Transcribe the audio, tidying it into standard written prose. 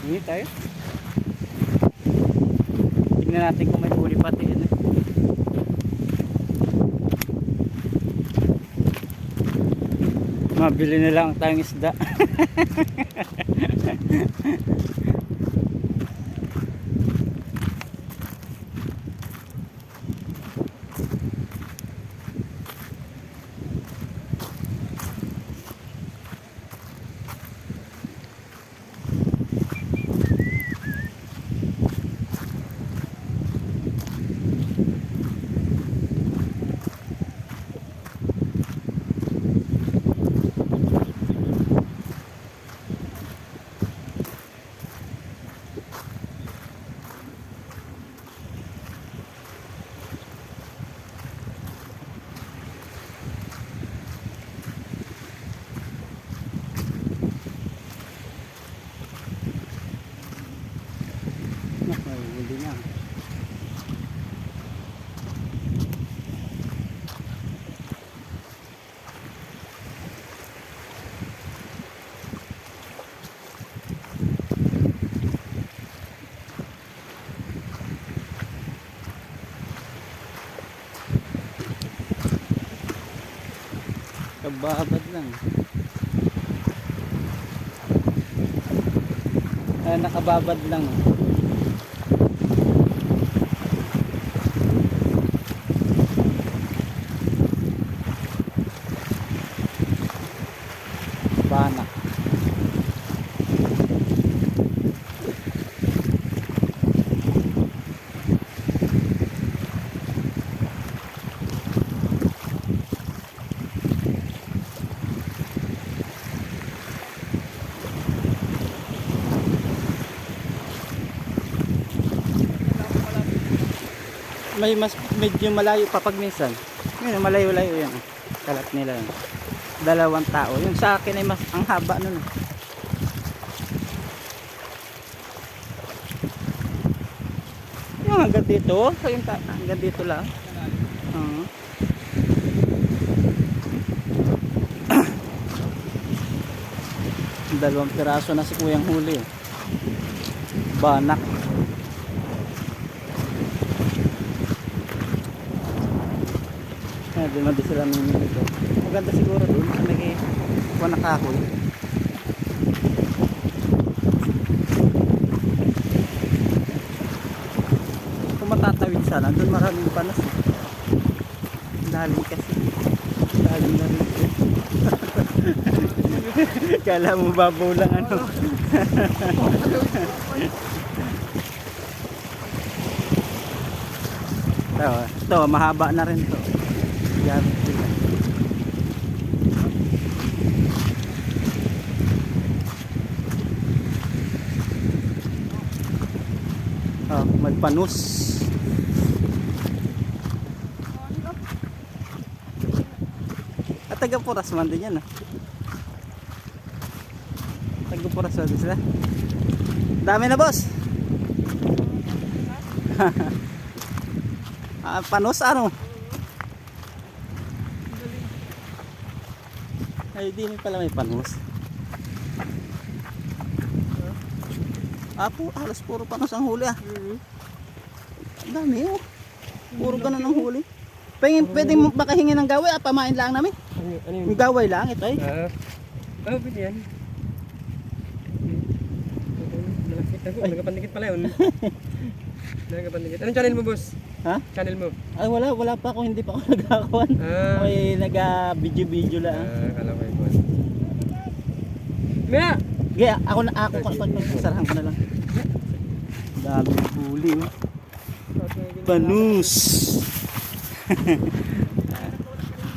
Hindi tayo. Tingnan natin kung may huli pati yun. Mabili na lang tayong isda. Hindi na. Kababad lang. Nakababad lang. Banak. May mas medyo malayo pa pag minsan. Yun, malayo-layo yan. Kalat nila yun. Dalawang tao. Yung sa akin ay mas ang haba nun. Yung hanggang dito. So, yung hanggang dito lang. Dalawang piraso na si kuyang huli. Banak. Doon na din sila mimili ito. Maganda siguro doon. Nag-iwan na kahoy. Kung matatawid sana, doon maraming panas. Dalim kasi. Dalim na rin. Kala mo babaw lang ano. Ito, mahaba na rin to. Gamit sila. Magpanus. At taga-puras man din yan. Taga-puras man din sila. Dami na, boss. Panus ano? Ay, di pala may panus. Halos puro panus ang huli ah. Ang dami oh. Puro ganun ang huli. Pwede mo makahingi ng gaway at pamain lang namin. Ano yung gaway lang ito ay. Pwede yan. Nagapandikit pala yun. Nagapandikit. Anong channel mo, boss? Ha? Channel mo? Ay wala pa ako, hindi pa ako nagkakawan. May naga-video lang. Kala ko yun. Maya! Gaya, ako pagsarahan ko na lang. Dami huli oh. Panus.